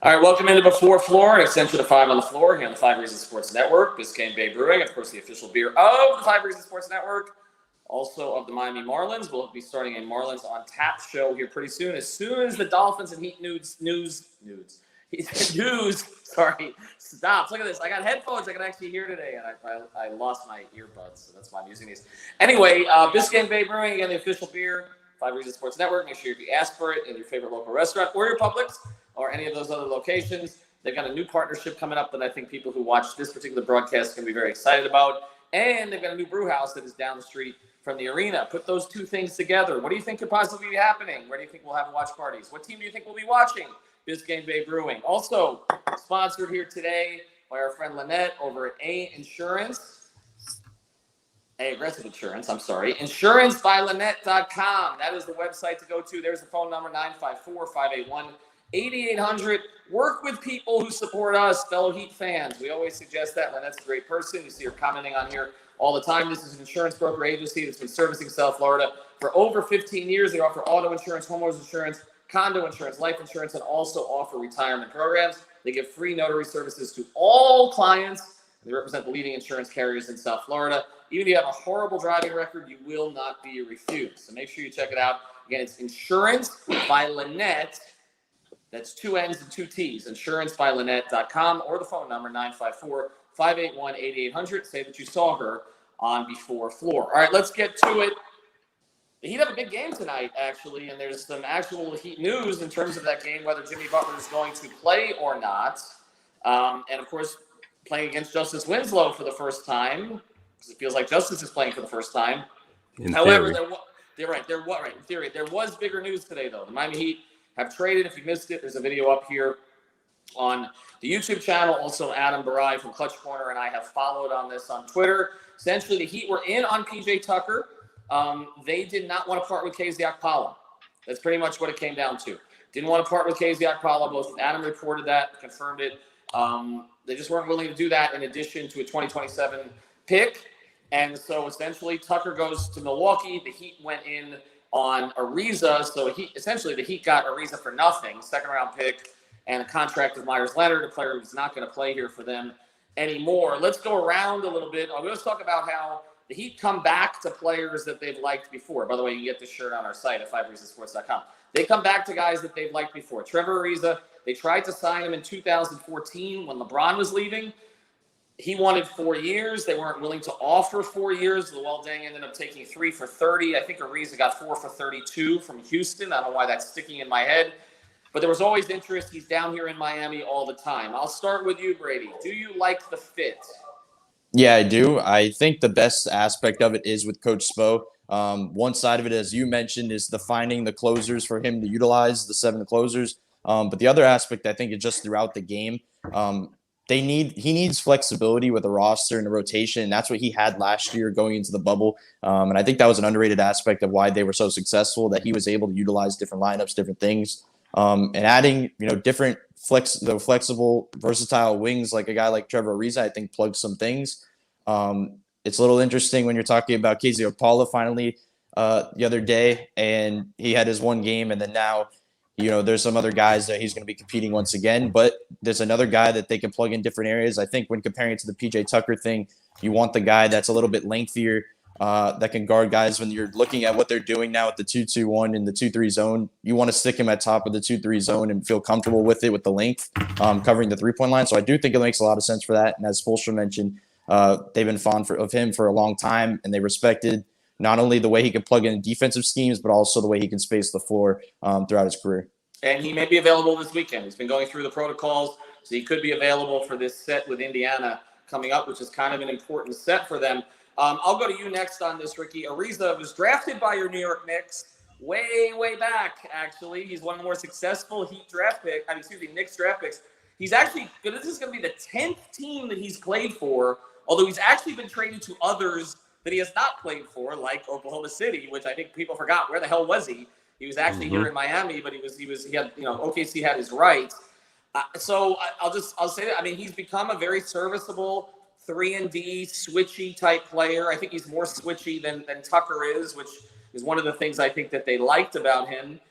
All right, welcome into Before Floor, an extension of 5 on the Floor here on the 5 Reasons Sports Network. Biscayne Bay Brewing, of course, the official beer of the 5 Reasons Sports Network, also of the Miami Marlins. We'll be starting a Marlins on Tap show here pretty soon. As soon as the Dolphins and Heat news stops. Look at this. I got headphones I can actually hear today, and I lost my earbuds, so that's why I'm using these. Anyway, Biscayne Bay Brewing, again, the official beer, 5 Reasons Sports Network. Make sure you ask for it in your favorite local restaurant or your Publix, or any of those other locations. They've got a new partnership coming up that I think people who watch this particular broadcast can be very excited about. And they've got a new brew house that is down the street from the arena. Put those two things together. What do you think could possibly be happening? Where do you think we'll have watch parties? What team do you think we'll be watching? Biscayne Bay Brewing. Also sponsored here today by our friend Lynette over at Aggressive Insurance, insurancebyLynette.com. That is the website to go to. There's the phone number, 954-581-8800. Work with people who support us, fellow Heat fans. We always suggest that. Lynette's a great person. You see her commenting on here all the time. This is an insurance broker agency that's been servicing South Florida for over 15 years. They offer auto insurance, homeowners insurance, condo insurance, life insurance, and also offer retirement programs. They give free notary services to all clients. They represent the leading insurance carriers in South Florida. Even if you have a horrible driving record, you will not be refused. So make sure you check it out. Again, it's Insurance by Lynette. That's 2 N's and 2 T's. InsuranceByLynette.com, or the phone number, 954-581-8800. Say that you saw her on Before Floor. All right, let's get to it. The Heat have a big game tonight, actually, and there's some actual Heat news in terms of that game, whether Jimmy Butler is going to play or not. And, of course, playing against Justise Winslow for the first time, because it feels like Justise is playing for the first time. However, there was bigger news today, though. The Miami Heat have traded. If you missed it, there's a video up here on the YouTube channel. Also, Adam Barai from Clutch Corner and I have followed on this on Twitter. Essentially, the Heat were in on PJ Tucker. They did not want to part with KZ Okpala. That's pretty much what it came down to. Didn't want to part with KZ Okpala. Both Adam reported that, confirmed it. They just weren't willing to do that in addition to a 2027 pick. And so essentially Tucker goes to Milwaukee. The Heat went in on Ariza. So essentially the Heat got Ariza for nothing, second-round pick, and a contract with Myers Leonard, a player who's not going to play here for them anymore. Let's go around a little bit. Let's talk about how the Heat come back to players that they've liked before. By the way, you can get this shirt on our site at 5reasonsports.com. They come back to guys that they've liked before. Trevor Ariza, they tried to sign him in 2014 when LeBron was leaving. He wanted 4 years. They weren't willing to offer 4 years. Luol Deng ended up taking 3 for $30. I think Ariza got 4 for $32 from Houston. I don't know why that's sticking in my head. But there was always interest. He's down here in Miami all the time. I'll start with you, Brady. Do you like the fit? Yeah, I do. I think the best aspect of it is with Coach Spo. One side of it, as you mentioned, is finding the closers for him to utilize, the 7 closers. But the other aspect, I think, is just throughout the game. He needs flexibility with a roster and a rotation, and that's what he had last year going into the bubble. And I think that was an underrated aspect of why they were so successful, that he was able to utilize different lineups, different things, and adding different flexible, versatile wings like a guy like Trevor Ariza, I think plugs some things. It's a little interesting when you're talking about KZ Okpala finally the other day, and he had his one game, and then now there's some other guys that he's going to be competing once again, but there's another guy that they can plug in different areas. I think when comparing it to the PJ Tucker thing, you want the guy that's a little bit lengthier, that can guard guys. When you're looking at what they're doing now at the 2-2-1 and the 2-3 zone, you want to stick him at top of the 2-3 zone and feel comfortable with it, with the length, covering the 3-point line. So I do think it makes a lot of sense for that. And as Spoelstra mentioned, they've been fond of him for a long time, and they respected not only the way he can plug in defensive schemes, but also the way he can space the floor throughout his career. And he may be available this weekend. He's been going through the protocols, so he could be available for this set with Indiana coming up, which is kind of an important set for them. I'll go to you next on this, Ricky. Ariza was drafted by your New York Knicks way back, actually. He's one of the more successful Knicks draft picks. He's actually – this is going to be the 10th team that he's played for, although he's actually been traded to others that he has not played for, like Oklahoma City, which I think people forgot. Where the hell was he? He was actually here in Miami, but he had OKC had his rights. So I'll say that. I mean, he's become a very serviceable 3-and-D switchy type player. I think he's more switchy than Tucker is, which is one of the things I think that they liked about him.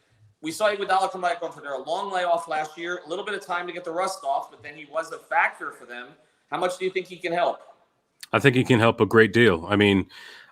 we saw Iguodala come back after a long layoff last year, a little bit of time to get the rust off, but then he was a factor for them. How much do you think he can help? I think he can help a great deal. I mean,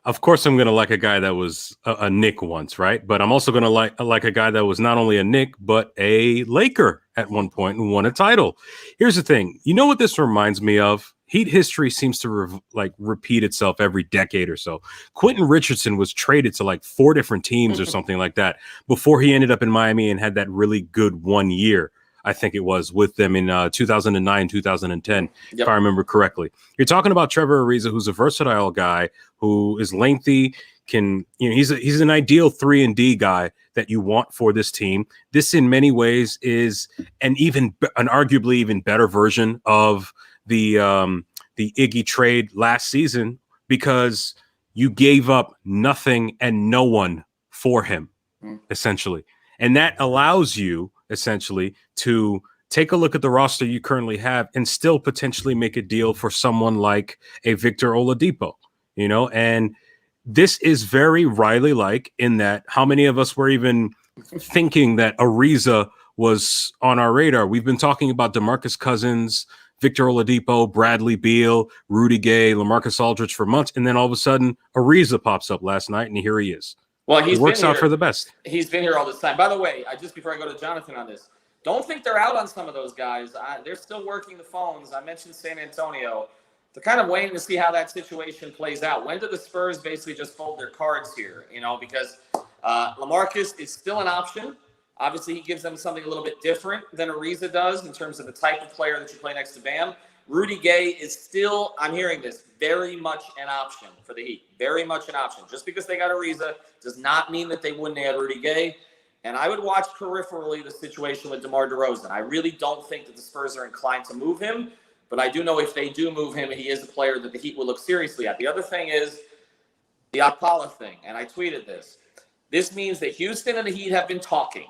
of course, I'm going to like a guy that was a Knick once, right? But I'm also going to like a guy that was not only a Knick, but a Laker at one point and won a title. Here's the thing. You know what this reminds me of? Heat history seems to repeat itself every decade or so. Quentin Richardson was traded to like 4 different teams or something like that before he ended up in Miami and had that really good 1 year. I think it was with them in 2009, 2010, if I remember correctly. You're talking about Trevor Ariza, who's a versatile guy, who is lengthy, he's an ideal 3-and-D guy that you want for this team. This, in many ways, is an arguably even better version of the Iggy trade last season, because you gave up nothing and no one for him, essentially. And that allows you essentially to take a look at the roster you currently have and still potentially make a deal for someone like a Victor Oladipo, and this is very Riley-like in that how many of us were even thinking that Ariza was on our radar? We've been talking about DeMarcus Cousins, Victor Oladipo, Bradley Beal, Rudy Gay, LaMarcus Aldridge for months, and then all of a sudden Ariza pops up last night, and here he is. Well, it works out for the best. He's been here all this time. By the way, just before I go to Jonathan on this, don't think they're out on some of those guys. They're still working the phones. I mentioned San Antonio. They're kind of waiting to see how that situation plays out. When do the Spurs basically just fold their cards here? Because LaMarcus is still an option. Obviously, he gives them something a little bit different than Ariza does in terms of the type of player that you play next to Bam. Rudy Gay is still, I'm hearing this, very much an option for the Heat. Very much an option. Just because they got Ariza does not mean that they wouldn't add Rudy Gay. And I would watch peripherally the situation with DeMar DeRozan. I really don't think that the Spurs are inclined to move him, but I do know if they do move him, he is a player that the Heat will look seriously at. The other thing is the Akpala thing, and I tweeted this. This means that Houston and the Heat have been talking,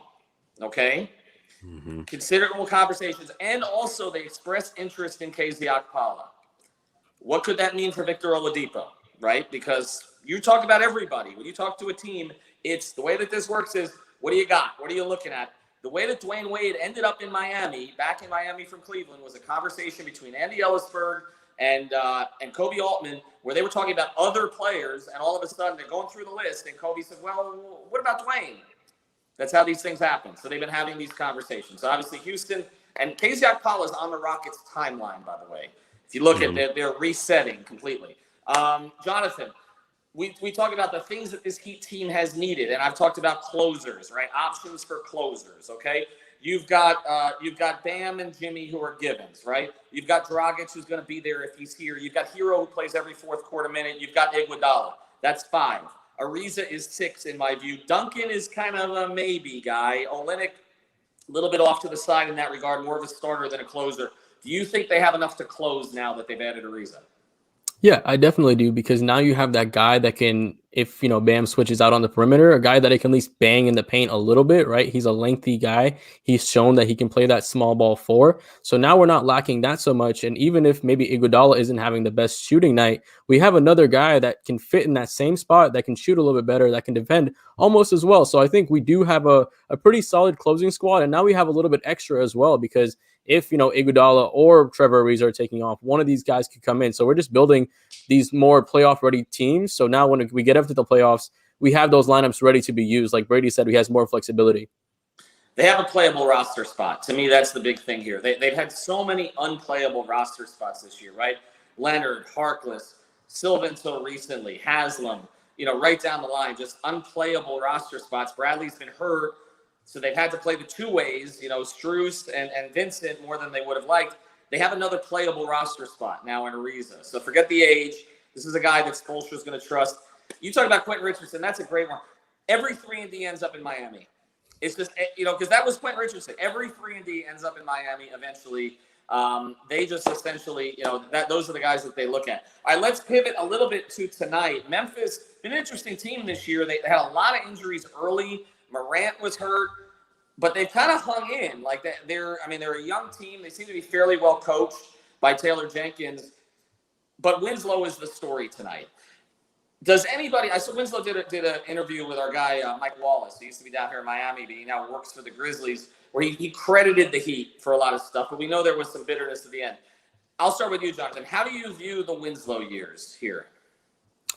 okay? Considerable conversations, and also they expressed interest in KZ Akpala. What could that mean for Victor Oladipo, right? Because you talk about everybody. When you talk to a team, it's the way that this works is, what do you got? What are you looking at? The way that Dwayne Wade ended up in Miami, back in Miami from Cleveland, was a conversation between Andy Ellisberg and Kobe Altman, where they were talking about other players, and all of a sudden they're going through the list, and Kobe said, well, what about Dwayne? That's how these things happen. So they've been having these conversations. So obviously Houston, and KZ Akpala is on the Rockets' timeline, by the way. If you look at it, they're resetting completely. Jonathan, we talk about the things that this Heat team has needed, and I've talked about closers, right? Options for closers, okay? You've got Bam and Jimmy who are givens, right? You've got Dragic who's going to be there if he's here. You've got Hero who plays every fourth quarter minute. You've got Iguodala. That's 5. Ariza is 6 in my view. Duncan is kind of a maybe guy. Olynyk, a little bit off to the side in that regard, more of a starter than a closer. Do you think they have enough to close now that they've added Ariza? Yeah, I definitely do, because now you have that guy that can, if, Bam switches out on the perimeter, a guy that he can at least bang in the paint a little bit, right? He's a lengthy guy. He's shown that he can play that small ball 4. So now we're not lacking that so much. And even if maybe Iguodala isn't having the best shooting night, we have another guy that can fit in that same spot, that can shoot a little bit better, that can defend almost as well. So I think we do have a pretty solid closing squad. And now we have a little bit extra as well, because if, Iguodala or Trevor Ariza are taking off, one of these guys could come in. So we're just building these more playoff-ready teams. So now when we get up to the playoffs, we have those lineups ready to be used. Like Brady said, he has more flexibility. They have a playable roster spot. To me, that's the big thing here. They've had so many unplayable roster spots this year, right? Leonard, Harkless, Silva until recently, Haslam, right down the line, just unplayable roster spots. Bradley's been hurt, so they've had to play the two ways, Strus and Vincent more than they would have liked. They have another playable roster spot now in Ariza. So forget the age. This is a guy that Spoelstra is going to trust. You talk about Quentin Richardson. That's a great one. Every 3-and-D ends up in Miami. It's just, because that was Quentin Richardson. Every 3-and-D ends up in Miami eventually. They just essentially, those are the guys that they look at. All right, let's pivot a little bit to tonight. Memphis, been an interesting team this year. They had a lot of injuries early. Morant was hurt, but they've kind of hung in. Like they're a young team. They seem to be fairly well coached by Taylor Jenkins. But Winslow is the story tonight. Does anybody? I saw Winslow did an interview with our guy Mike Wallace. He used to be down here in Miami, but he now works for the Grizzlies, where he credited the Heat for a lot of stuff. But we know there was some bitterness at the end. I'll start with you, Jonathan. How do you view the Winslow years here?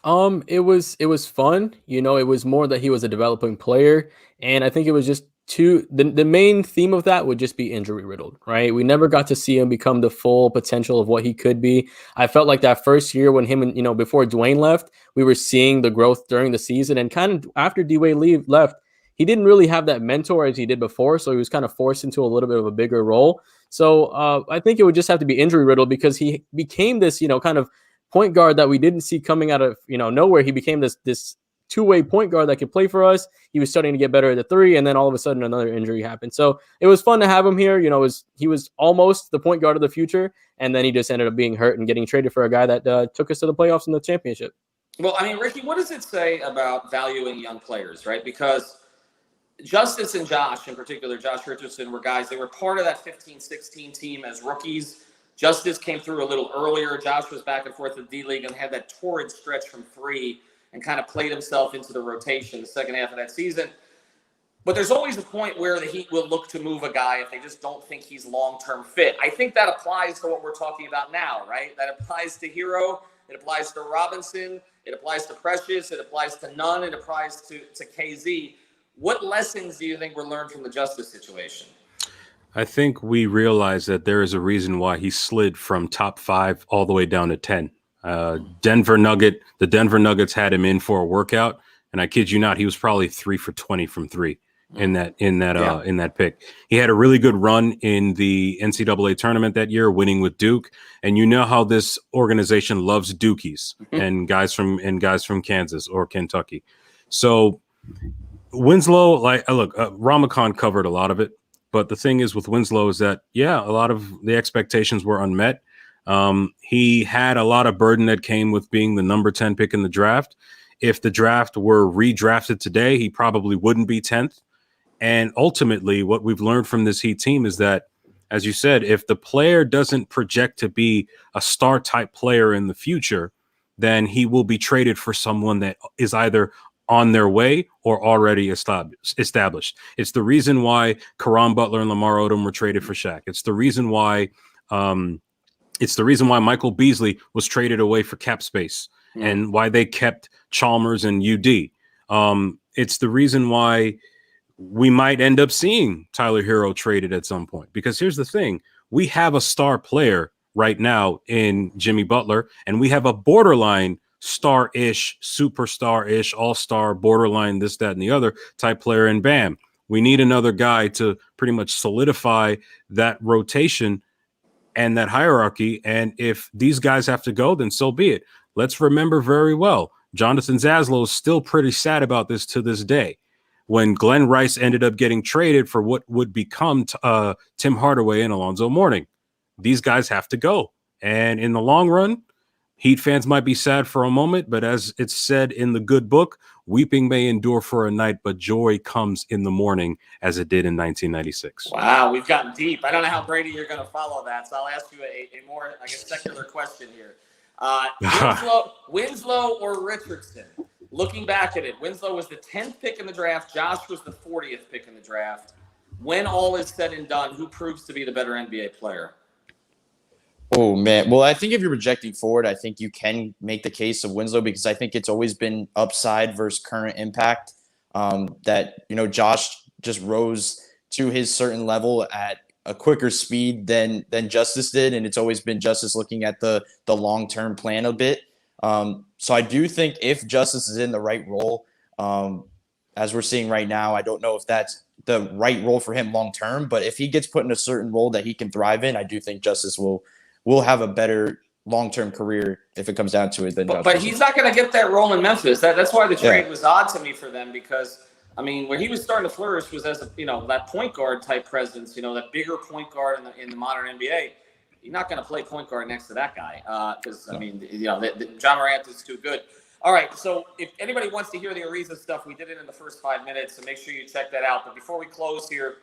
It was fun. You know, it was more that he was a developing player, and I think it was just the main theme of that would just be injury riddled, right? We never got to see him become the full potential of what he could be. I felt like that first year when him and, you know, before Dwayne left, we were seeing the growth during the season, and kind of after D-Wade left, he didn't really have that mentor as he did before, so he was kind of forced into a little bit of a bigger role. So I think it would just have to be injury riddled because he became this, you know, kind of point guard that we didn't see coming out of, you know, nowhere. He became this two-way point guard that could play for us. He was starting to get better at the three, and then all of a sudden another injury happened. So it was fun to have him here. You know, he was almost the point guard of the future, and then he just ended up being hurt and getting traded for a guy that took us to the playoffs and the championship. Well, I mean, Ricky, what does it say about valuing young players, right? Because Justise and Josh, in particular, Josh Richardson, were guys, they were part of that 15-16 team as rookies. Justise came through a little earlier. Josh was back and forth with D-League and had that torrid stretch from three and kind of played himself into the rotation the second half of that season. But there's always a point where the Heat will look to move a guy if they just don't think he's long-term fit. I think that applies to what we're talking about now, right? That applies to Hero. It applies to Robinson. It applies to Precious. It applies to Nunn. It applies to KZ. What lessons do you think were learned from the Justise situation? I think we realize that there is a reason why he slid from top 5 all the way down to 10. The Denver Nuggets had him in for a workout, and I kid you not, he was probably 3 for 20 from 3 in that pick. He had a really good run in the NCAA tournament that year, winning with Duke. And you know how this organization loves Dukies and guys from Kansas or Kentucky. So Winslow, Ramakan covered a lot of it. But the thing is with Winslow is that, a lot of the expectations were unmet. He had a lot of burden that came with being the number 10 pick in the draft. If the draft were redrafted today, he probably wouldn't be 10th. And ultimately, what we've learned from this Heat team is that, as you said, if the player doesn't project to be a star type player in the future, then he will be traded for someone that is either on their way or already established. It's the reason why Caron Butler and Lamar Odom were traded for Shaq. It's the reason why Michael Beasley was traded away for cap space and why they kept Chalmers and UD. It's the reason why we might end up seeing Tyler Hero traded at some point. Because here's the thing. We have a star player right now in Jimmy Butler, and we have a borderline star-ish, superstar-ish, all-star, borderline this, that, and the other type player in Bam. We need another guy to pretty much solidify that rotation and that hierarchy. And if these guys have to go, then so be it. Let's remember very well, Jonathan Zaslow is still pretty sad about this to this day. When Glenn Rice ended up getting traded for what would become Tim Hardaway and Alonzo Mourning. These guys have to go. And in the long run, Heat fans might be sad for a moment, but as it's said in the good book, weeping may endure for a night, but joy comes in the morning, as it did in 1996. Wow, we've gotten deep. I don't know how, Brady, you're going to follow that, so I'll ask you a more, I guess, secular question here. Winslow or Richardson? Looking back at it, Winslow was the 10th pick in the draft. Josh was the 40th pick in the draft. When all is said and done, who proves to be the better NBA player? Oh, man. Well, I think if you're projecting forward, I think you can make the case of Winslow because I think it's always been upside versus current impact. That, Josh just rose to his certain level at a quicker speed than Justise did. And it's always been Justise looking at the long-term plan a bit. So I do think if Justise is in the right role, as we're seeing right now, I don't know if that's the right role for him long-term, but if he gets put in a certain role that he can thrive in, I do think Justise will have a better long-term career if it comes down to it. But he's not going to get that role in Memphis. That's why the trade was odd to me for them because, I mean, where he was starting to flourish was as that point guard type presence, that bigger point guard in the modern NBA. You're not going to play point guard next to that guy because, John Morant is too good. All right, so if anybody wants to hear the Ariza stuff, we did it in the first 5 minutes, so make sure you check that out. But before we close here,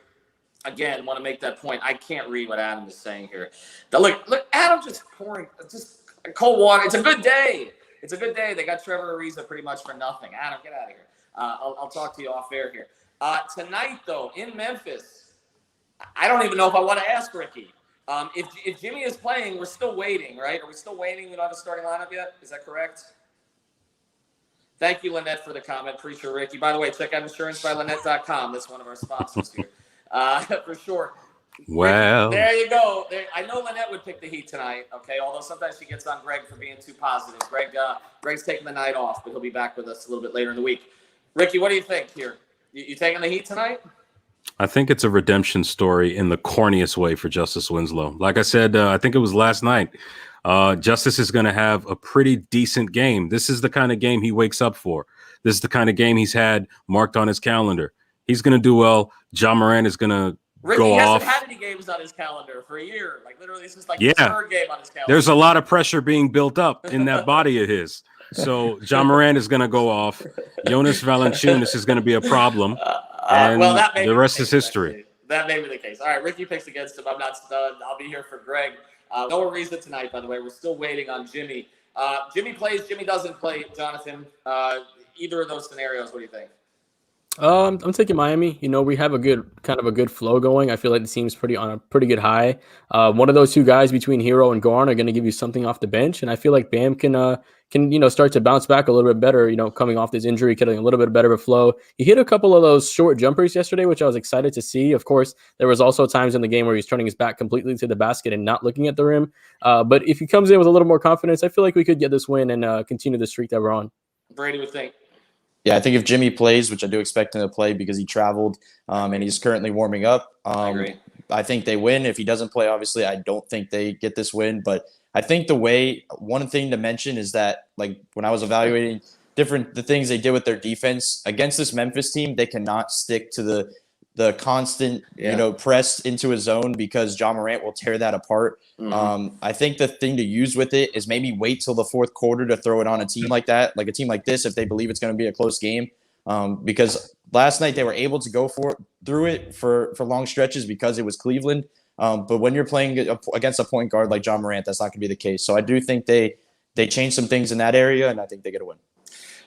again, want to make that point. I can't read what Adam is saying here. Look, Adam just pouring just cold water. It's a good day. It's a good day. They got Trevor Ariza pretty much for nothing. Adam, get out of here. I'll talk to you off air here. Tonight, though, in Memphis, I don't even know if I want to ask Ricky. If Jimmy is playing, we're still waiting, right? Are we still waiting? We don't have a starting lineup yet? Is that correct? Thank you, Lynette, for the comment. Appreciate Ricky. By the way, check out insurancebylynette.com. That's one of our sponsors here. For sure. Well, there you go. I know Lynette would pick the Heat tonight, okay? Although sometimes she gets on Greg for being too positive. Greg's taking the night off, but he'll be back with us a little bit later in the week. Ricky, what do you think here? You taking the Heat tonight? I think it's a redemption story in the corniest way for Justise Winslow. Like I said, I think it was last night. Justise is going to have a pretty decent game. This is the kind of game he wakes up for. This is the kind of game he's had marked on his calendar. He's going to do well. Ja Morant is going to go off. Ricky hasn't had any games on his calendar for a year. Like, literally, this is like his third game on his calendar. There's a lot of pressure being built up in that body of his. So Ja Morant is going to go off. Jonas Valanciunas is going to be a problem. And the rest is history. Actually. That may be the case. All right, Ricky picks against him. I'm not stunned. I'll be here for Greg. No Ariza tonight, by the way. We're still waiting on Jimmy. Jimmy plays, Jimmy doesn't play. Jonathan, either of those scenarios, what do you think? I'm taking Miami. You know, we have a good flow going. I feel like the team's on a pretty good high. One of those two guys between Hero and Garn are going to give you something off the bench, and I feel like Bam can start to bounce back a little bit better. Coming off this injury, getting a little bit better of a flow. He hit a couple of those short jumpers yesterday, which I was excited to see. Of course, there was also times in the game where he's turning his back completely to the basket and not looking at the rim. But if he comes in with a little more confidence, I feel like we could get this win and continue the streak that we're on. Brady would think. Yeah, I think if Jimmy plays, which I do expect him to play because he traveled and he's currently warming up, I agree. I think they win. If he doesn't play, obviously, I don't think they get this win. But I think one thing to mention is that, like, when I was evaluating the things they did with their defense against this Memphis team, they cannot stick to the constant, press into a zone because Ja Morant will tear that apart. Mm-hmm. I think the thing to use with it is maybe wait till the fourth quarter to throw it on a team like that, like a team like this, if they believe it's going to be a close game. Because last night they were able to go through it for long stretches because it was Cleveland. But when you're playing against a point guard like Ja Morant, that's not going to be the case. So I do think they change some things in that area, and I think they get a win.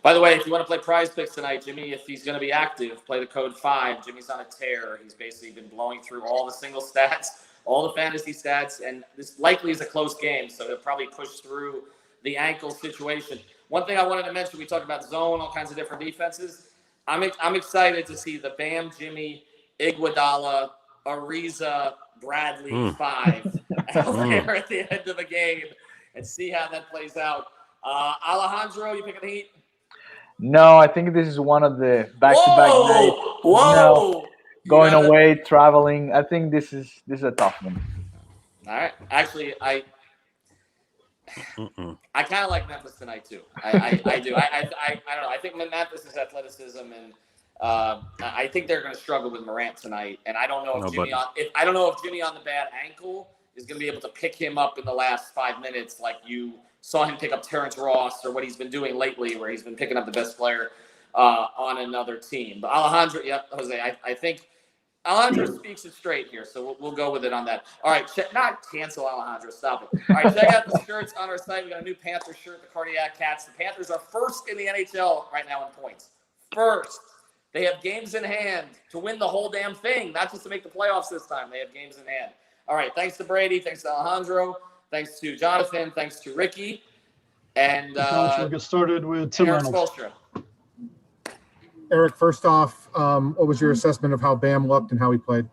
By the way, if you want to play Prize Picks tonight, Jimmy, if he's going to be active, play the code 5. Jimmy's on a tear. He's basically been blowing through all the single stats, all the fantasy stats, and this likely is a close game, so he'll probably push through the ankle situation. One thing I wanted to mention, we talked about zone, all kinds of different defenses. I'm excited to see the Bam, Jimmy, Iguodala, Ariza, Bradley 5 out there at the end of the game and see how that plays out. Alejandro, you picking the Heat? No, I think this is one of the back-to-back nights. Whoa! No, going away, traveling. I think this is a tough one. All right. Actually, I kind of like Memphis tonight too. I do. I don't know. I think Memphis' athleticism and I think they're going to struggle with Morant tonight. And I don't know if Jimmy on the bad ankle is going to be able to pick him up in the last 5 minutes like you saw him pick up Terrence Ross or what he's been doing lately where he's been picking up the best player on another team. But Alejandro, Jose, I think Alejandro speaks it straight here, so we'll go with it on that. All right, not cancel Alejandro, stop it. All right, check out the shirts on our site. We got a new Panther shirt, the Cardiac Cats. The Panthers are first in the NHL right now in points. First. They have games in hand to win the whole damn thing, not just to make the playoffs this time. They have games in hand. All right, thanks to Brady, thanks to Alejandro, thanks to Jonathan, thanks to Ricky, and we'll get started with Tim Eric Reynolds. Spoelstra. Eric, first off, what was your assessment of how Bam looked and how he played?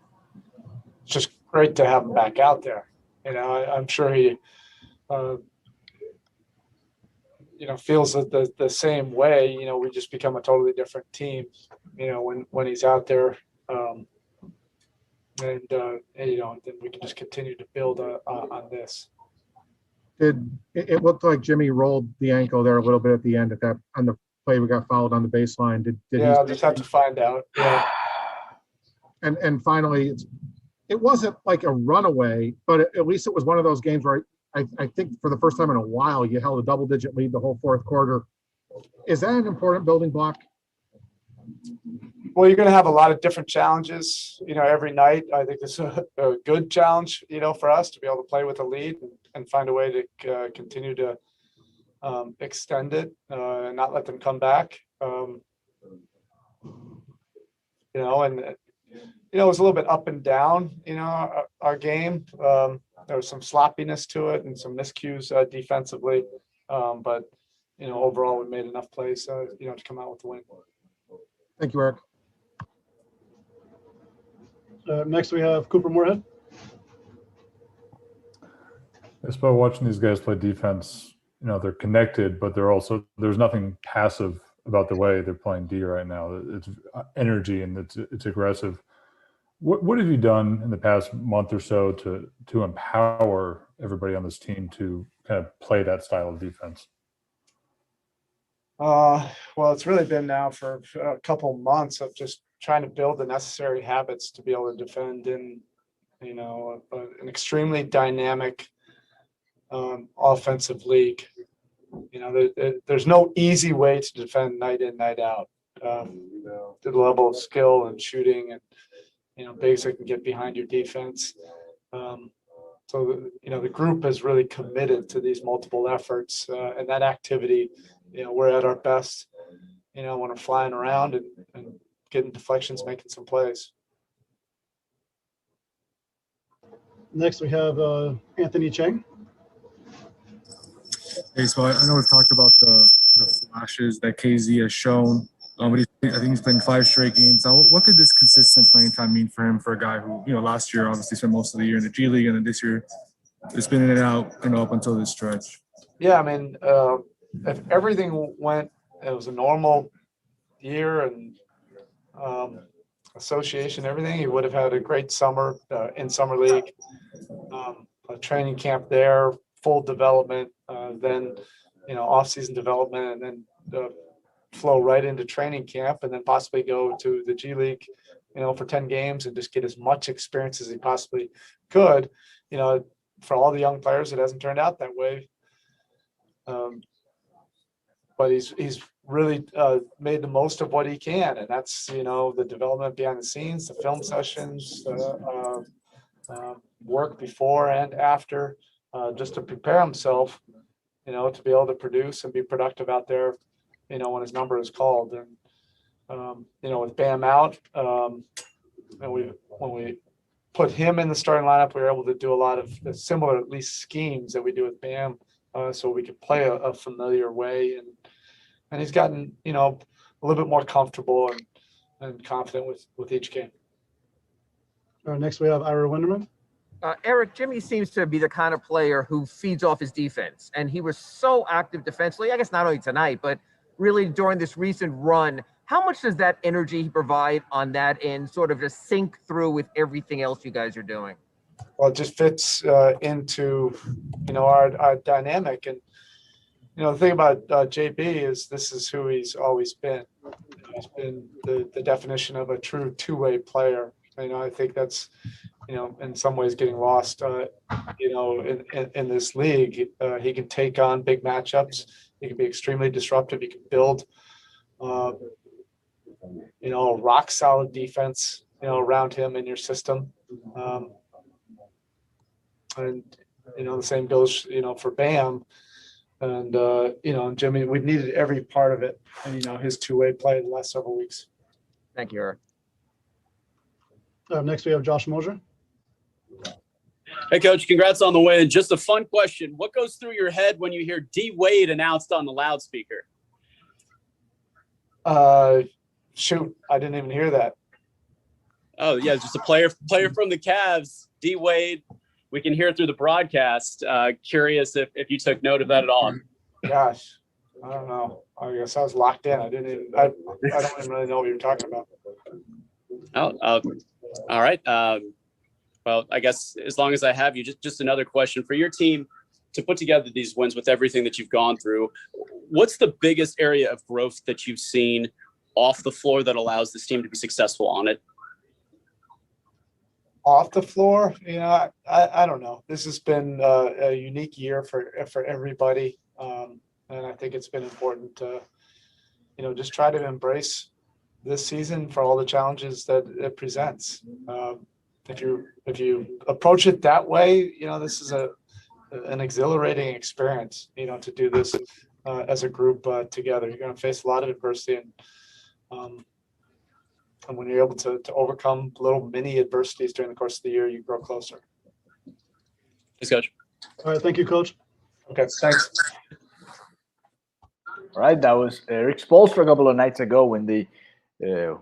It's just great to have him back out there. I'm sure he, feels the same way. We just become a totally different team, when he's out there. Then we can just continue to build on this. It looked like Jimmy rolled the ankle there a little bit at the end on the play we got fouled on the baseline. I'll just have to find out. Yeah. And finally, it wasn't like a runaway, but at least it was one of those games where I think for the first time in a while you held a double-digit lead the whole fourth quarter. Is that an important building block? Well, you're going to have a lot of different challenges, every night. I think this is a good challenge, for us to be able to play with a lead and find a way to continue to extend it and not let them come back. And it was a little bit up and down, our game. There was some sloppiness to it and some miscues defensively. But, overall, we made enough plays, to come out with the win. Thank you, Eric. Next, we have Cooper Moorhead. I suppose watching these guys play defense, they're connected, but there's nothing passive about the way they're playing D right now. It's energy and it's aggressive. What have you done in the past month or so to empower everybody on this team to kind of play that style of defense? Well, it's really been now for a couple months of just trying to build the necessary habits to be able to defend in, an extremely dynamic offensive league. There's no easy way to defend night in, night out. The level of skill and shooting and, bigs that can get behind your defense. So, the group is really committed to these multiple efforts and that activity. We're at our best, when we're flying around and getting deflections, making some plays. Next, we have Anthony Chang. Hey, so I know we've talked about the flashes that KZ has shown, but I think he's playing 5 straight games. Now, what could this consistent playing time mean for him, for a guy who, last year obviously spent most of the year in the G League, and then this year it's been in and out, up until this stretch? Yeah, I mean, if everything went, it was a normal year and association, everything, he would have had a great summer in summer league, a training camp there, full development, then off-season development, and then flow right into training camp, and then possibly go to the G League, for 10 games and just get as much experience as he possibly could. For all the young players, it hasn't turned out that way. But he's really made the most of what he can, and that's the development behind the scenes, the film sessions, work before and after, just to prepare himself, to be able to produce and be productive out there, when his number is called. And with Bam out, and when we put him in the starting lineup, we were able to do a lot of similar, at least, schemes that we do with Bam, so we could play a familiar way. And he's gotten, a little bit more comfortable and confident with each game. Next, we have Ira Winderman. Eric, Jimmy seems to be the kind of player who feeds off his defense, and he was so active defensively, I guess not only tonight, but really during this recent run. How much does that energy he provide on that end sort of just sync through with everything else you guys are doing? Well, it just fits into, our dynamic. And, the thing about JB is this is who he's always been. He's been the definition of a true two-way player. I think that's, in some ways getting lost, in this league. He can take on big matchups. He can be extremely disruptive. He can build, a rock solid defense, around him in your system. And, the same goes, for Bam. And, Jimmy, we've needed every part of it. And, his two-way play the last several weeks. Thank you, Eric. Next, we have Josh Mosier. Hey, Coach, congrats on the win. Just a fun question. What goes through your head when you hear D Wade announced on the loudspeaker? Shoot, I didn't even hear that. Oh, yeah, just a player from the Cavs, D Wade. We can hear it through the broadcast. Curious if you took note of that at all. Gosh, I don't know. I guess I was locked in. I don't even really know what you're talking about. Oh, all right. Well, I guess as long as I have you, just another question for your team to put together these wins with everything that you've gone through. What's the biggest area of growth that you've seen off the floor that allows this team to be successful on it? Off the floor, I don't know. This has been a unique year for everybody, and I think it's been important to, just try to embrace this season for all the challenges that it presents. If you approach it that way, this is a an exhilarating experience, to do this as a group together. You're going to face a lot of adversity, and when you're able to overcome little mini adversities during the course of the year, you grow closer. Thanks, Coach. All right, thank you, Coach. Okay, thanks. All right, that was Eric Spoelstra a couple of nights ago when they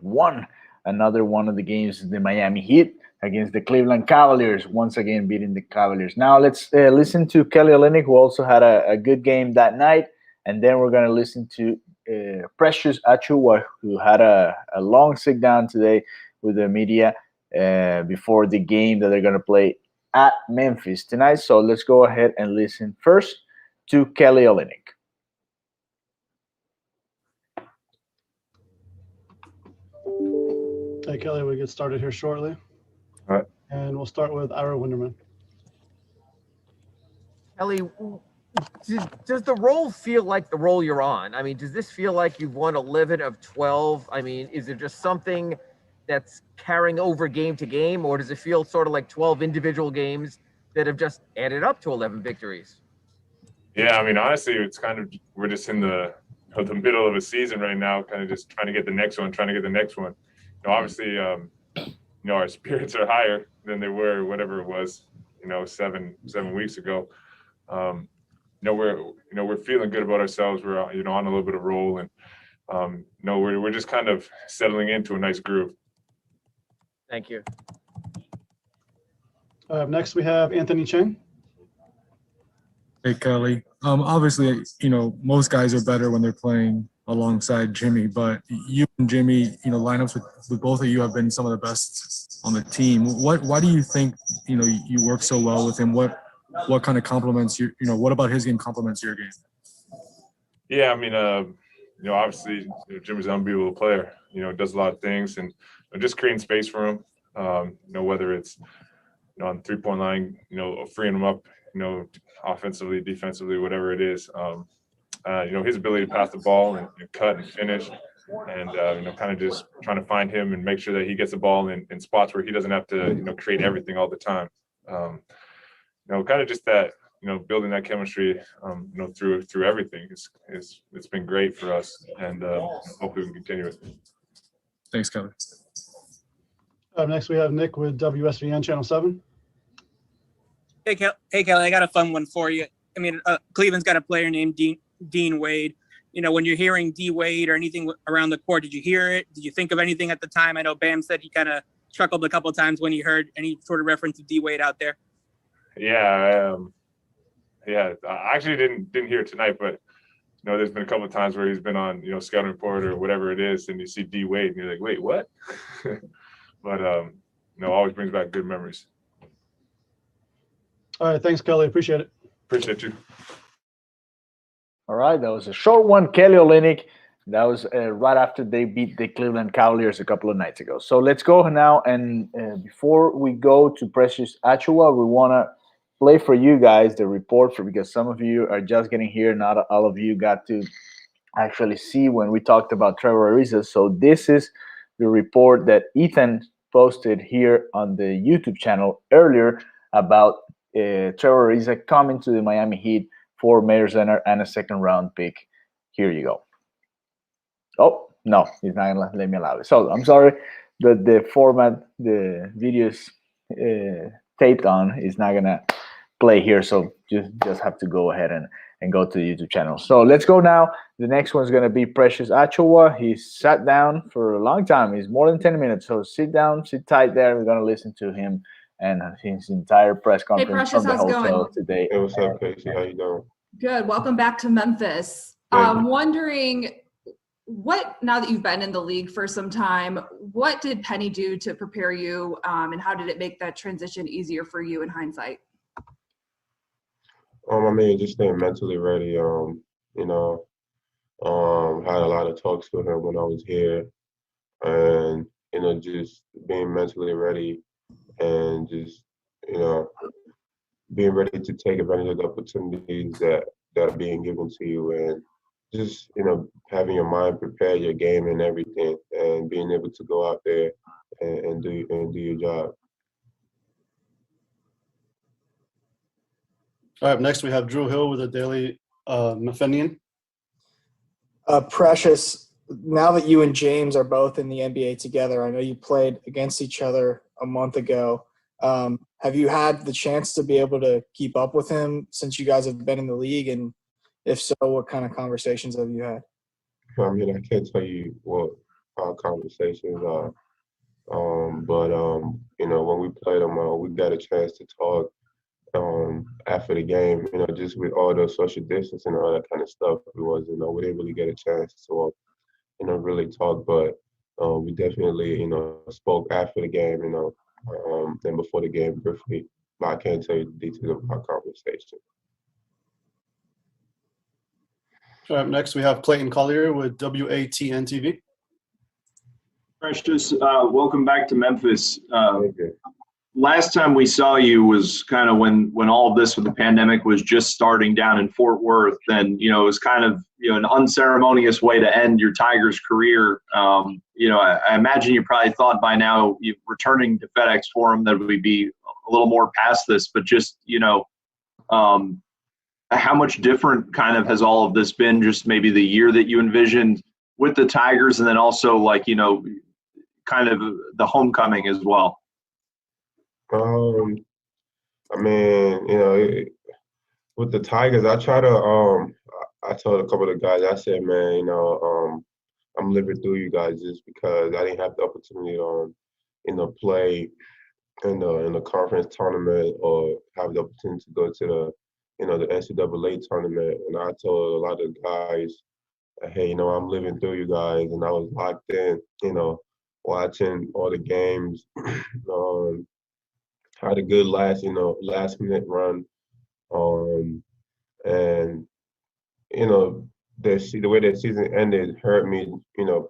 won another one of the games, the Miami Heat against the Cleveland Cavaliers, once again beating the Cavaliers. Now let's listen to Kelly Olynyk, who also had a good game that night, and then we're going to listen to Precious Achiuwa, who had a long sit down today with the media before the game that they're going to play at Memphis tonight. So let's go ahead and listen first to Kelly Olynyk. Hey, Kelly, we get started here shortly. All right. And we'll start with Ira Winderman. Ellie, does the role feel like the role you're on? I mean, does this feel like you've won 11 of 12? I mean, is it just something that's carrying over game to game, or does it feel sort of like 12 individual games that have just added up to 11 victories? Yeah, I mean, honestly, it's kind of, we're just in the middle of a season right now, kind of just trying to get the next one. Obviously, our spirits are higher than they were, whatever it was, 7 weeks ago. We're feeling good about ourselves. We're on a little bit of roll, and we're just kind of settling into a nice groove. Thank you. Next, we have Anthony Chang. Hey, Kelly. Obviously, most guys are better when they're playing alongside Jimmy, but you and Jimmy, lineups with both of you have been some of the best on the team. Why do you think, you work so well with him? What kind of complements what about his game complements your game? Yeah, I mean, obviously, Jimmy's an unbelievable player. Does a lot of things, and just creating space for him. Whether it's on the 3-point line, freeing him up, offensively, defensively, whatever it is. His ability to pass the ball and cut and finish, and kind of just trying to find him and make sure that he gets the ball in spots where he doesn't have to create everything all the time. Kind of just that building that chemistry through everything it's been great for us, and hopefully we can continue it. Thanks, Kelly. Next, we have Nick with WSVN Channel 7. Hey, Kelly, I got a fun one for you. I mean, Cleveland's got a player named Dean Wade. When you're hearing D Wade or anything around the court, did you hear it? Did you think of anything at the time? I know Bam said he kind of chuckled a couple of times when he heard any sort of reference to D Wade out there. Yeah, I actually didn't hear it tonight, but there's been a couple of times where he's been on scouting report or whatever it is, and you see D Wade and you're like, wait, what? But always brings back good memories. All right, thanks, Kelly. Appreciate it. Appreciate you. All right, that was a short one, Kelly Olynyk. That was right after they beat the Cleveland Cavaliers a couple of nights ago. So let's go now, and before we go to Precious Achiuwa, we want to play for you guys the report, because some of you are just getting here. Not all of you got to actually see when we talked about Trevor Ariza. So this is the report that Ethan posted here on the YouTube channel earlier about Trevor Ariza coming to the Miami Heat for Mayor Center and a second-round pick. Here you go. Oh, no, he's not going to let me allow it. So I'm sorry, the format the video's taped on is not going to play here. So just have to go ahead and go to the YouTube channel. So let's go now. The next one's going to be Precious Achiuwa. He sat down for a long time. He's more than 10 minutes. So sit down, sit tight there. We're going to listen to him and his entire press conference Precious, from the how's it hotel going? today. Hey, what's up, Casey? How you doing? Good. Welcome back to Memphis. Wondering now that you've been in the league for some time, what did Penny do to prepare you, and how did it make that transition easier for you in hindsight? I mean, just staying mentally ready. Had a lot of talks with him when I was here, and just being mentally ready, and just being ready to take advantage of the opportunities that are being given to you, and just having your mind prepared, your game and everything, and being able to go out there and do your job. All right, next we have Drew Hill with the Daily Methenian. Precious, now that you and James are both in the NBA together, I know you played against each other a month ago. Have you had the chance to be able to keep up with him since you guys have been in the league? And if so, what kind of conversations have you had? I mean, I can't tell you what our conversations are. But when we played them, we got a chance to talk after the game. Just with all the social distance and all that kind of stuff, we didn't really get a chance to really talk. But we definitely spoke after the game, and before the game briefly. But I can't tell you the details of our conversation. All right, next we have Clayton Collier with WATN TV. Precious, welcome back to Memphis. Last time we saw you was kind of when all of this with the pandemic was just starting down in Fort Worth, and it was kind of an unceremonious way to end your Tigers career. I imagine you probably thought by now returning to FedEx Forum that we'd be a little more past this, but just how much different kind of has all of this been? Just maybe the year that you envisioned with the Tigers, and then also kind of the homecoming as well. I mean, with the Tigers, I try to. I told a couple of guys, I said, man, I'm living through you guys just because I didn't have the opportunity to play in the conference tournament or have the opportunity to go to the NCAA tournament. And I told a lot of guys, hey, I'm living through you guys, and I was locked in, watching all the games. Had a good last minute run, and the way that season ended hurt me,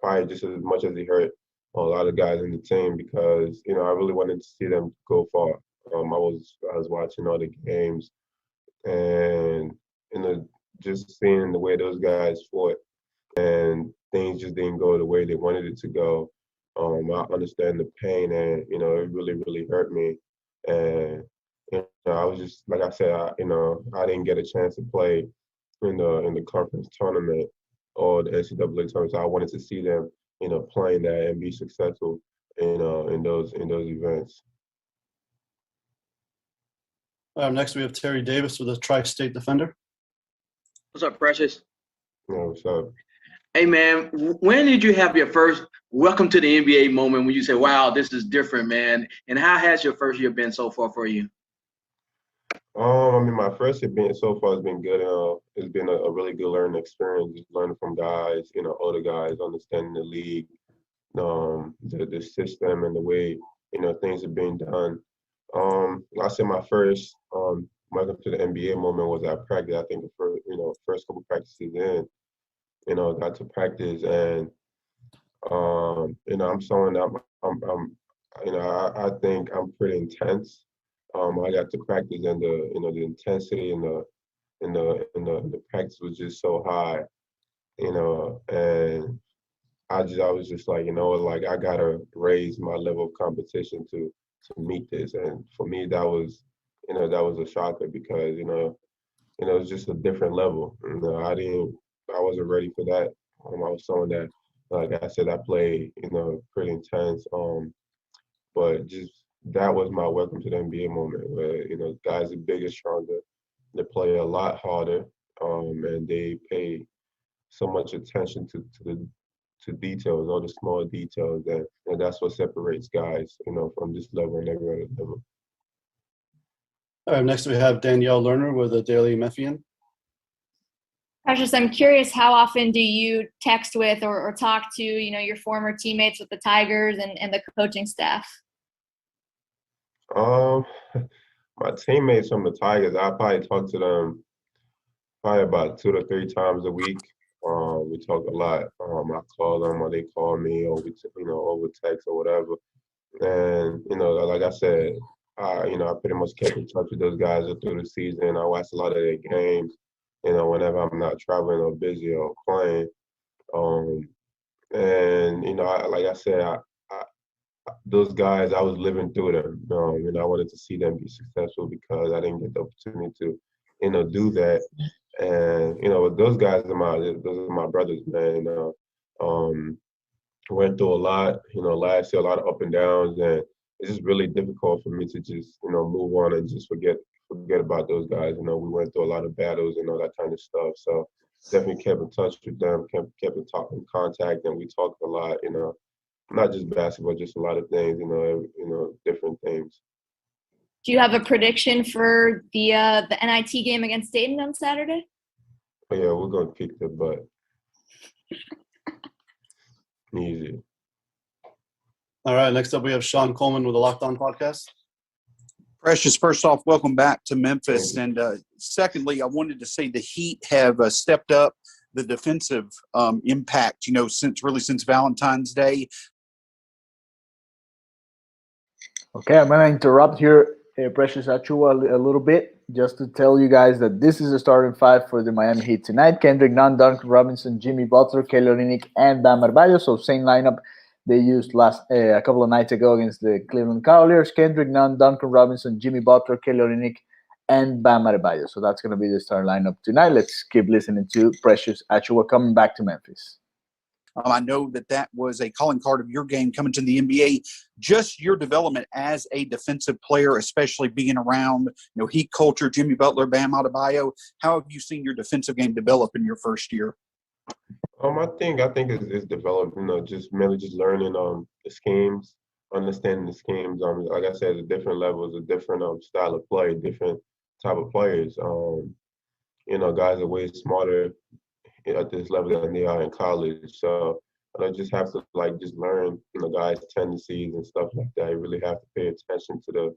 probably just as much as it hurt a lot of guys in the team because I really wanted to see them go far. I was watching all the games, and just seeing the way those guys fought, and things just didn't go the way they wanted it to go. I understand the pain, and it really, really hurt me. And I was just like I said, I didn't get a chance to play in the conference tournament or the NCAA tournament. So I wanted to see them, playing that and be successful, in those events. Next we have Terry Davis with the Tri-State Defender. What's up, Precious? Yeah, what's up? Hey, man, when did you have your first welcome to the NBA moment when you say, wow, this is different, man? And how has your first year been so far for you? I mean, my first year so far has been good. It's been a really good learning experience, just learning from guys, older guys, understanding the league, the system and the way, things are being done. I said my first welcome to the NBA moment was at practice. I think the first couple practices in, got to practice, and I'm someone that I think I'm pretty intense. I got to practice, and the intensity and the practice was just so high, and I was just like, I gotta raise my level of competition to meet this, and for me that was a shocker because it's just a different level. I wasn't ready for that. I was someone that, like I said, I played pretty intense, but just that was my welcome to the NBA moment where guys are bigger, stronger, they play a lot harder, and they pay so much attention to details, all the small details, and that's what separates guys, from this level and every other level. All right, next we have Danielle Lerner with the Daily Memphian. Precious, I'm curious, how often do you text with or talk to, your former teammates with the Tigers and the coaching staff? My teammates from the Tigers, I probably talk to them probably about 2 to 3 times a week. We talk a lot. I call them or they call me, or we over text or whatever. And like I said, I pretty much kept in touch with those guys through the season. I watched a lot of their games, whenever I'm not traveling or busy or playing. And like I said, those guys, I was living through them, and I wanted to see them be successful because I didn't get the opportunity to, do that. And those guys are my brothers, man. Went through a lot, last year, a lot of up and downs, and it's just really difficult for me to just move on and just forget about those guys. We went through a lot of battles and all that kind of stuff. So definitely kept in touch with them, kept in contact, and we talked a lot. Not just basketball, just a lot of things. Different things. Do you have a prediction for the NIT game against Dayton on Saturday? Oh, yeah, we're gonna kick their butt. Easy. All right, next up we have Sean Coleman with the Locked On Podcast. Precious, first off, welcome back to Memphis. And secondly, I wanted to say the Heat have stepped up the defensive impact, since Valentine's Day. Okay, I'm going to interrupt here, Precious Achiuwa, a little bit, just to tell you guys that this is the starting five for the Miami Heat tonight. Kendrick Nunn, Duncan Robinson, Jimmy Butler, Kelly Olynyk, and Bam Adebayo. So same lineup they used a couple of nights ago against the Cleveland Cavaliers. Kendrick Nunn, Duncan Robinson, Jimmy Butler, Kelly Olynyk, and Bam Adebayo. So that's going to be the starting lineup tonight. Let's keep listening to Precious Achiuwa coming back to Memphis. I know that was a calling card of your game coming to the NBA. Just your development as a defensive player, especially being around, Heat culture, Jimmy Butler, Bam Adebayo. How have you seen your defensive game develop in your first year? I think it's developed. Just mainly just learning the schemes, understanding the schemes. Like I said, the different levels, a different style of play, different type of players. Guys are way smarter at this level than they are in college. So I just have to just learn, guys' tendencies and stuff like that. You really have to pay attention to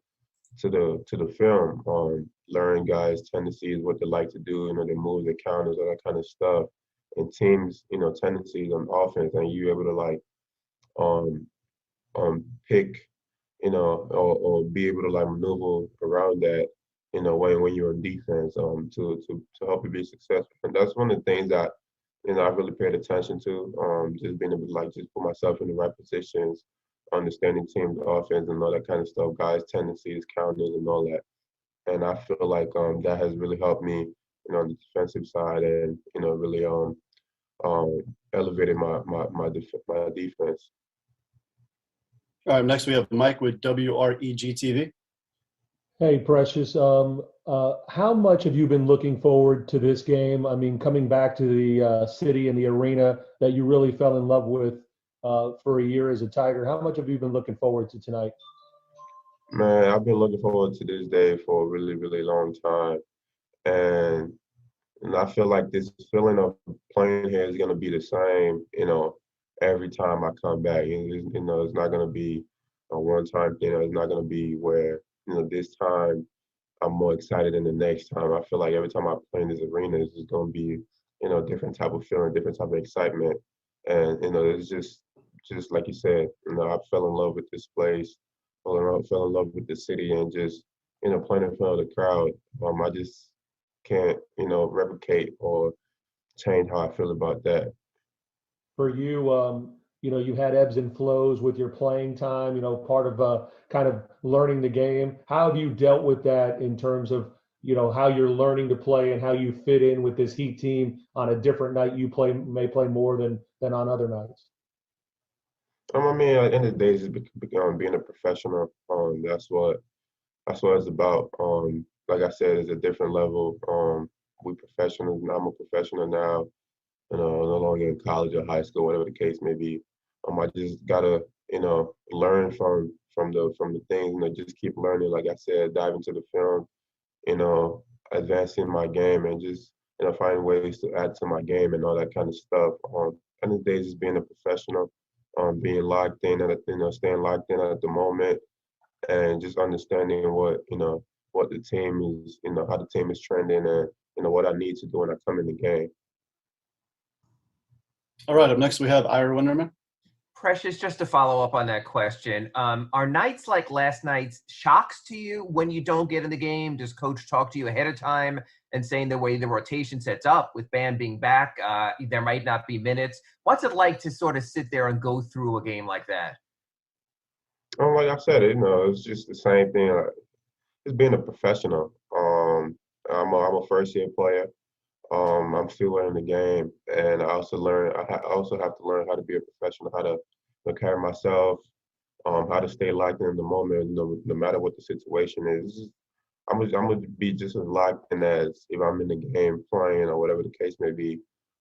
the film, learn guys' tendencies, what they like to do, their moves, their counters, all that kind of stuff. And teams, tendencies on offense, and you able to pick, or be able to maneuver around that, when you're on defense, to help you be successful. And that's one of the things that I really paid attention to, just being able to just put myself in the right positions, understanding teams' offense and all that kind of stuff, guys' tendencies, counters, and all that. And I feel like that has really helped me, on the defensive side, and really elevated my defense. All right, next we have Mike with WREG TV. Hey, Precious. How much have you been looking forward to this game? I mean, coming back to the city and the arena that you really fell in love with for a year as a Tiger. How much have you been looking forward to tonight? Man, I've been looking forward to this day for a really, really long time. And I feel like this feeling of playing here is going to be the same, every time I come back. It's not going to be a one-time thing. It's not going to be where, this time I'm more excited than the next time. I feel like every time I play in this arena, it's just going to be, different type of feeling, different type of excitement. And, it's just like you said, I fell in love with this place, fell in love with the city, and just, playing in front of the crowd. I just can't, replicate or change how I feel about that. For you, you had ebbs and flows with your playing time, part of kind of learning the game. How have you dealt with that in terms of, how you're learning to play and how you fit in with this Heat team on a different night? You may play more than on other nights. I mean, at the end of the day, it's being a professional. That's what it's about. Like I said, it's a different level. We professionals. I'm a professional now. No longer in college or high school, whatever the case may be. I just gotta, learn from the things. Just keep learning. Like I said, dive into the film. Advancing my game and just finding ways to add to my game and all that kind of stuff. End of the day, just being a professional, being locked in staying locked in at the moment, and just understanding what the team is, how the team is trending, and what I need to do when I come in the game. All right, up next we have Ira Winderman. Precious, just to follow up on that question, are nights like last night's shocks to you when you don't get in the game? Does coach talk to you ahead of time and saying the way the rotation sets up with Bam being back, there might not be minutes? What's it like to sort of sit there and go through a game like that? Like I said, it's just the same thing. Just being a professional. I'm a first year player. I'm still learning the game, and I also also have to learn how to be a professional, how to carry myself, how to stay locked in the moment, no matter what the situation is. I'm gonna be just as locked in as if I'm in the game playing or whatever the case may be.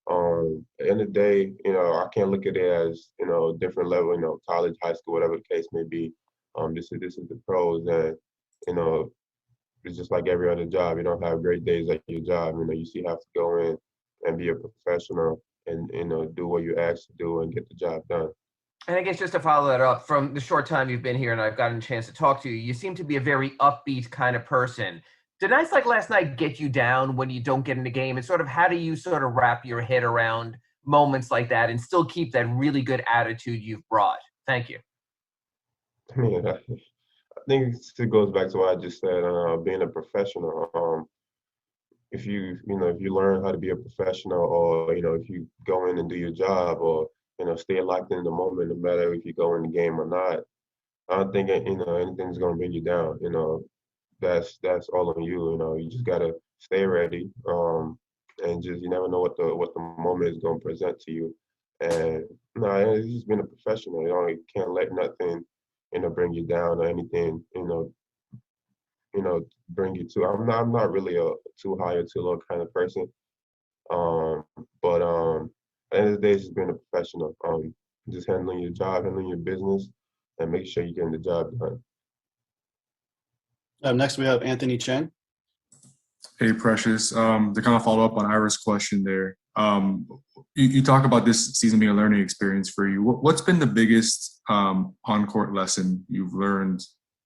At the end of the day, I can't look at it as different level, college, high school, whatever the case may be. This is the pros, and you know it's just like every other job. You don't have great days at your job. You still have to go in and be a professional and do what you're asked to do and get the job done. And I guess just to follow that up, from the short time you've been here and I've gotten a chance to talk to you, you seem to be a very upbeat kind of person. Did nights like last night get you down when you don't get in the game? And sort of how do you sort of wrap your head around moments like that and still keep that really good attitude you've brought? Thank you. I mean, I think it goes back to what I just said, being a professional. If you learn how to be a professional, or if you go in and do your job, or stay locked in the moment, no matter if you go in the game or not, I don't think anything's gonna bring you down. That's all on you. You just gotta stay ready, and just you never know what the moment is gonna present to you. And it's just being a professional. You can't let nothing bring you down or anything bring you to. I'm not really a too high or too low kind of person. But at the end of the day, it's just being a professional. Just handling your job, handling your business, and make sure you're getting the job done. Next, we have Anthony Chen. Hey, Precious. To kind of follow up on Ira's question there, you talk about this season being a learning experience for you. What's been the biggest on-court lesson you've learned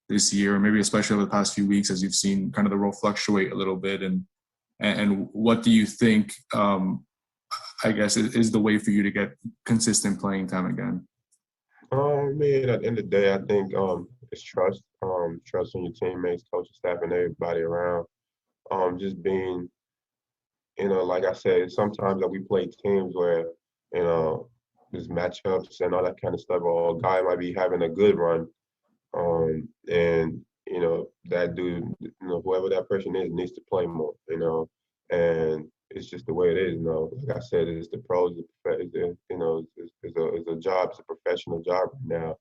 this year, or maybe especially over the past few weeks as you've seen kind of the role fluctuate a little bit? And what do you think, I guess, is the way for you to get consistent playing time again? I mean, at the end of the day, I think it's trust. Trust in your teammates, coaching staff, and everybody around. Just being, like I said, sometimes that we play teams where, there's matchups and all that kind of stuff, or a guy might be having a good run. And that dude, whoever that person is, needs to play more. And it's just the way it is. Like I said, it's the pros. It's a job. It's a professional job right now.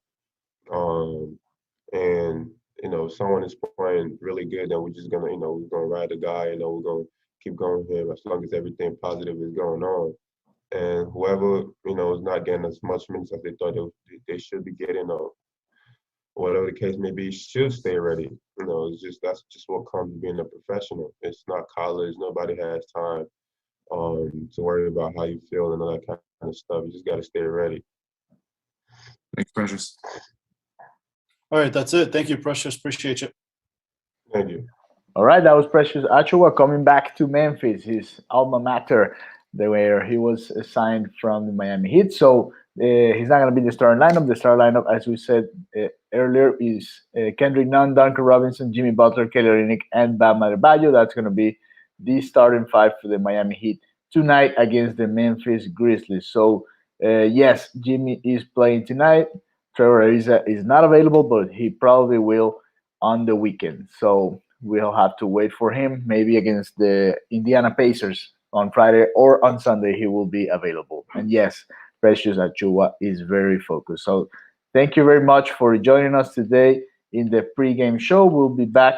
And if someone is playing really good, then we're just gonna, we're gonna ride the guy. We're gonna keep going with him as long as everything positive is going on. And whoever is not getting as much minutes as they thought they should be getting, or whatever the case may be, should stay ready. That's just what comes with being a professional. It's not college. Nobody has time to worry about how you feel and all that kind of stuff. You just got to stay ready. Thanks, Precious. All right, that's it. Thank you, Precious. Appreciate you. Thank you. All right, that was Precious Achiuwa coming back to Memphis, his alma mater, where he was signed from the Miami Heat. So he's not going to be the starting lineup. The starting lineup, as we said earlier, is Kendrick Nunn, Duncan Robinson, Jimmy Butler, Kelly Olynyk, and Bam Adebayo. That's going to be the starting five for the Miami Heat tonight against the Memphis Grizzlies. So, yes, Jimmy is playing tonight. Trevor Ariza is not available, but he probably will on the weekend. So we'll have to wait for him. Maybe against the Indiana Pacers on Friday or on Sunday, he will be available. And yes, Precious Achiuwa is very focused. So thank you very much for joining us today in the pregame show. We'll be back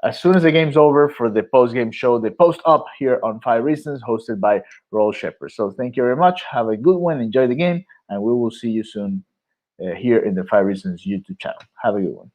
as soon as the game's over for the postgame show, the Post Up here on 5 Reasons, hosted by Roll Shepherd. So thank you very much. Have a good one. Enjoy the game. And we will see you soon here in the 5 Reasons YouTube channel. Have a good one.